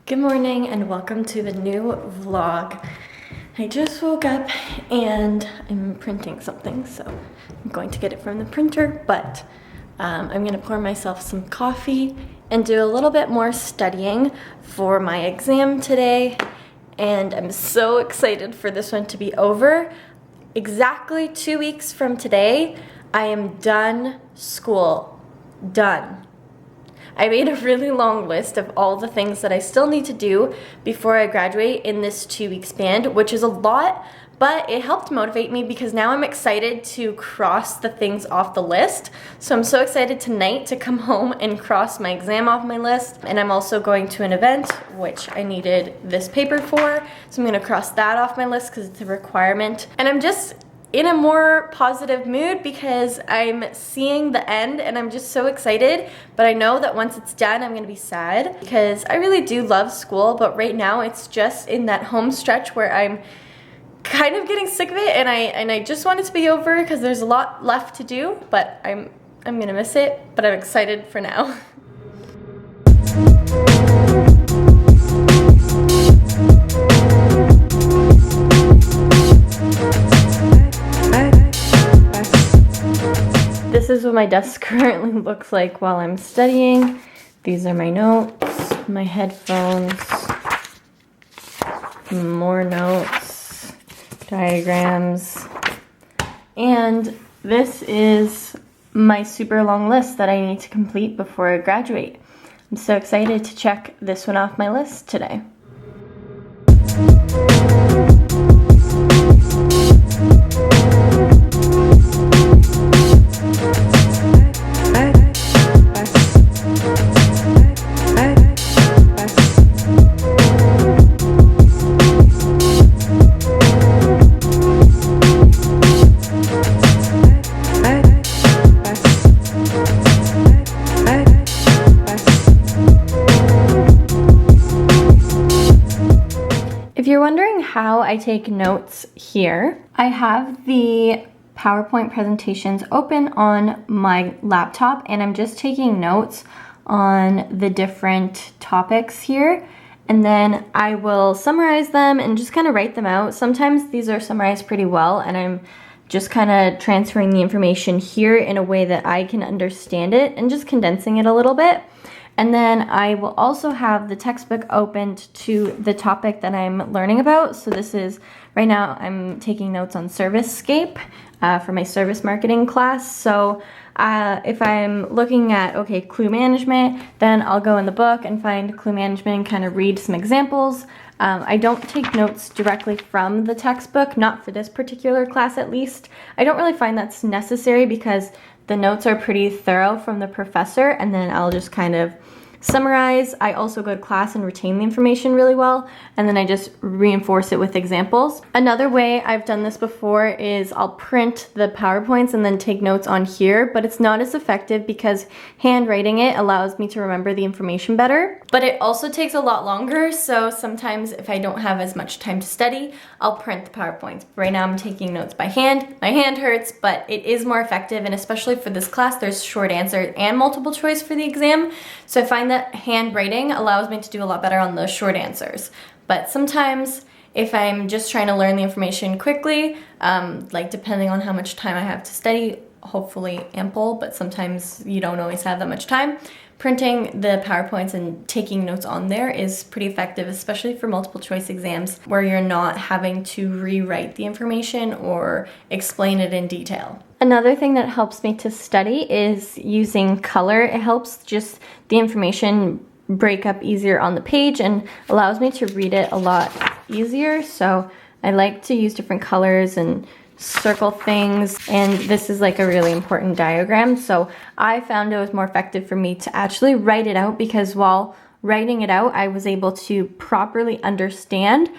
Good morning and welcome to the new vlog. I just woke up and I'm printing something, so I'm going to get it from the printer, but I'm gonna pour myself some coffee and do a little bit more studying for my exam today. And I'm so excited for this one to be over. Exactly 2 weeks from today, I am done school. Done. I made a really long list of all the things that I still need to do before I graduate in this 2-week span, which is a lot, but it helped motivate me because now I'm excited to cross the things off the list. So I'm so excited tonight to come home and cross my exam off my list. And I'm also going to an event, which I needed this paper for. So I'm gonna cross that off my list because it's a requirement. And I'm just in a more positive mood because I'm seeing the end and I'm just so excited, but I know that once it's done I'm gonna be sad because I really do love school, but right now it's just in that home stretch where I'm kind of getting sick of it and I just want it to be over because there's a lot left to do, but I'm gonna miss it, but I'm excited for now. This is what my desk currently looks like while I'm studying. These are my notes, my headphones, more notes, diagrams, and this is my super long list that I need to complete before I graduate. I'm so excited to check this one off my list today. If you're wondering how I take notes here, I have the PowerPoint presentations open on my laptop and I'm just taking notes on the different topics here, and then I will summarize them and just kind of write them out. Sometimes these are summarized pretty well and I'm just kind of transferring the information here in a way that I can understand it and just condensing it a little bit. And then I will also have the textbook opened to the topic that I'm learning about. So this is, right now I'm taking notes on ServiceScape for my service marketing class. So if I'm looking at, okay, clue management, then I'll go in the book and find clue management and kind of read some examples. I don't take notes directly from the textbook, not for this particular class at least. I don't really find that's necessary because the notes are pretty thorough from the professor, and then I'll just kind of summarize. I also go to class and retain the information really well, and then I just reinforce it with examples. Another way I've done this before is I'll print the PowerPoints and then take notes on here, but it's not as effective because handwriting it allows me to remember the information better. But it also takes a lot longer, so sometimes if I don't have as much time to study, I'll print the PowerPoints. Right now I'm taking notes by hand. My hand hurts, but it is more effective, and especially for this class, there's short answer and multiple choice for the exam. So I find that handwriting allows me to do a lot better on those short answers. But sometimes if I'm just trying to learn the information quickly, like depending on how much time I have to study, hopefully ample, but sometimes you don't always have that much time, printing the PowerPoints and taking notes on there is pretty effective, especially for multiple choice exams where you're not having to rewrite the information or explain it in detail. Another thing that helps me to study is using color. It helps just the information break up easier on the page and allows me to read it a lot easier. So I like to use different colors and circle things, and this is like a really important diagram. So I found it was more effective for me to actually write it out because while writing it out, I was able to properly understand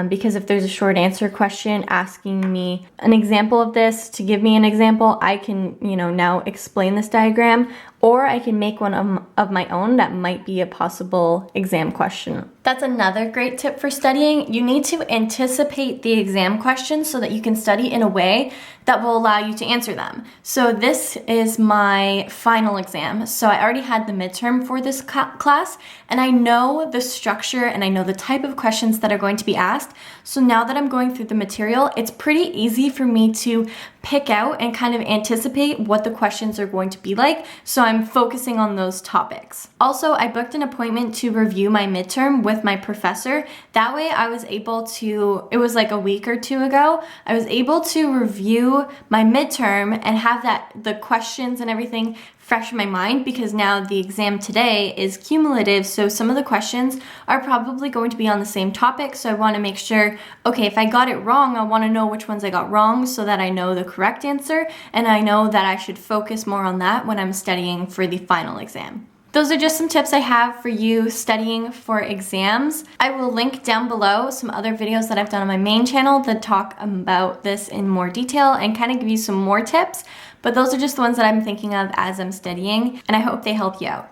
because if there's a short answer question asking me an example of this, to give me an example, I can, now explain this diagram, or I can make one of my own that might be a possible exam question. That's another great tip for studying. You need to anticipate the exam questions so that you can study in a way that will allow you to answer them. So this is my final exam. So I already had the midterm for this class, and I know the structure and I know the type of questions that are going to be asked. So now that I'm going through the material, it's pretty easy for me to pick out and kind of anticipate what the questions are going to be like. So I'm focusing on those topics. Also, I booked an appointment to review my midterm with my professor. That way I was able to, it was like a week or two ago, I was able to review my midterm and have the questions and everything fresh in my mind, because now the exam today is cumulative, so some of the questions are probably going to be on the same topic. So I want to make sure, okay, if I got it wrong, I want to know which ones I got wrong so that I know the correct answer, and I know that I should focus more on that when I'm studying for the final exam. Those are just some tips I have for you studying for exams. I will link down below some other videos that I've done on my main channel that talk about this in more detail and kind of give you some more tips. But those are just the ones that I'm thinking of as I'm studying, and I hope they help you out.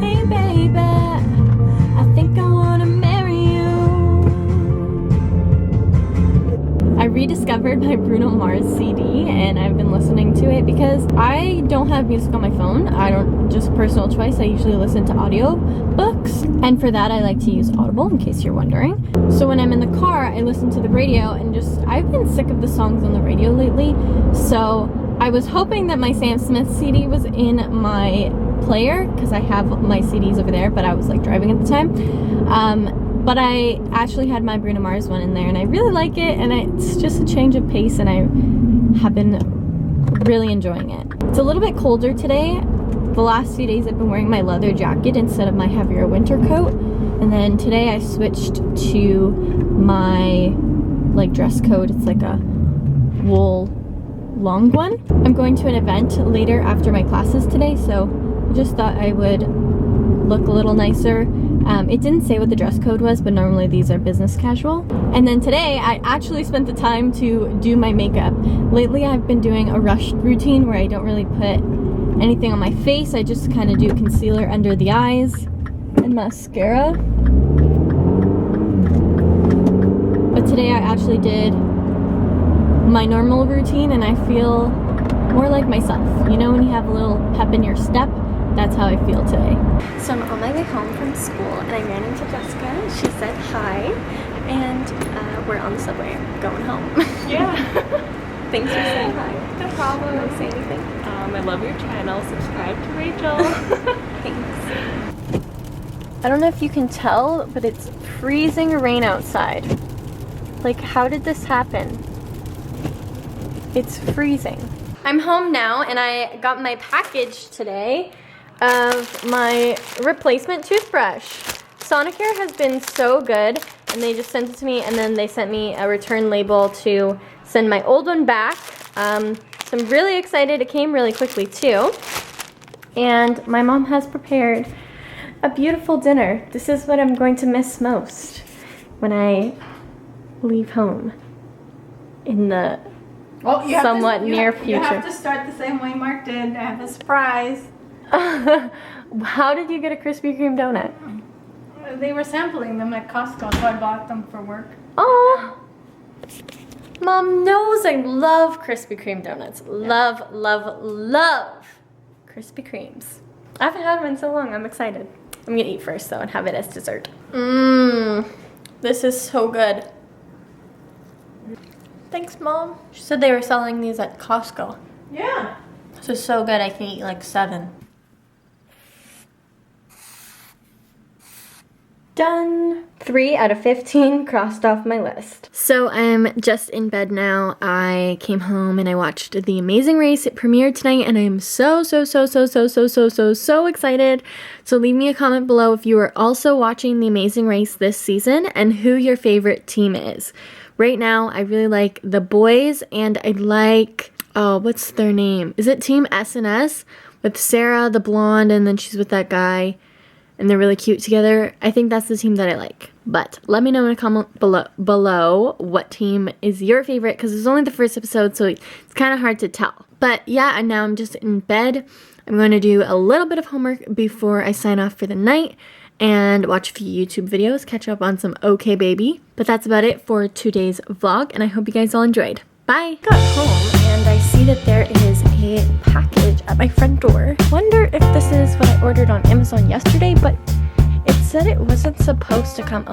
Hey baby, I think I wanna marry you. I rediscovered my Bruno Mars CD and I've been listening to it because I don't have music on my phone. I don't, just personal choice, I usually listen to audio books, and for that I like to use Audible, in case you're wondering. So when I'm in the car, I listen to the radio, and I've been sick of the songs on the radio lately, so I was hoping that my Sam Smith CD was in my player, because I have my CDs over there, but I was like driving at the time. But I actually had my Bruno Mars one in there, and I really like it, and it's just a change of pace, and I have been really enjoying it. It's a little bit colder today. The last few days I've been wearing my leather jacket instead of my heavier winter coat, and then today I switched to my like dress coat. It's like a wool long one. I'm going to an event later after my classes today, so I just thought I would look a little nicer. It didn't say what the dress code was, but normally these are business casual. And then today I actually spent the time to do my makeup. Lately I've been doing a rushed routine where I don't really put anything on my face. I just kind of do concealer under the eyes and mascara. But today I actually did my normal routine, and I feel more like myself. You know, when you have a little pep in your step, that's how I feel today. So I'm on my way home from school, and I ran into Jessica. She said hi, and we're on the subway going home. Yeah. Thanks for saying hi. No problem. Want to say anything? I love your channel. Subscribe to Rachel. Thanks. I don't know if you can tell, but it's freezing rain outside. Like, how did this happen? It's freezing. I'm home now, and I got my package today of my replacement toothbrush. Sonicare has been so good, and they just sent it to me, and then they sent me a return label to send my old one back. So I'm really excited. It came really quickly too. And my mom has prepared a beautiful dinner. This is what I'm going to miss most when I leave home in the somewhat near future. You have to start the same way Mark did. I have a surprise. How did you get a Krispy Kreme donut? They were sampling them at Costco, so I bought them for work. Oh, Mom knows I love Krispy Kreme donuts. Love, love, love Krispy Kremes. I haven't had them in so long. I'm excited. I'm gonna eat first though and have it as dessert. This is so good. Thanks, Mom. She said they were selling these at Costco. Yeah. This is so good, I can eat like 7. Done. 3 out of 15 crossed off my list. So I'm just in bed now. I came home and I watched The Amazing Race. It premiered tonight, and I am so excited. So leave me a comment below if you are also watching The Amazing Race this season and who your favorite team is. Right now, I really like the boys, and I like, oh, what's their name? Is it Team S&S with Sarah, the blonde, and then she's with that guy, and they're really cute together. I think that's the team that I like. But let me know in a comment below what team is your favorite, because it's only the first episode, so it's kind of hard to tell. But yeah, and now I'm just in bed. I'm going to do a little bit of homework before I sign off for the night, and watch a few YouTube videos, catch up on some OK Baby. But that's about it for today's vlog, and I hope you guys all enjoyed. Bye! Got home and I see that there is a package at my front door. Wonder if this is what I ordered on Amazon yesterday, but it said it wasn't supposed to come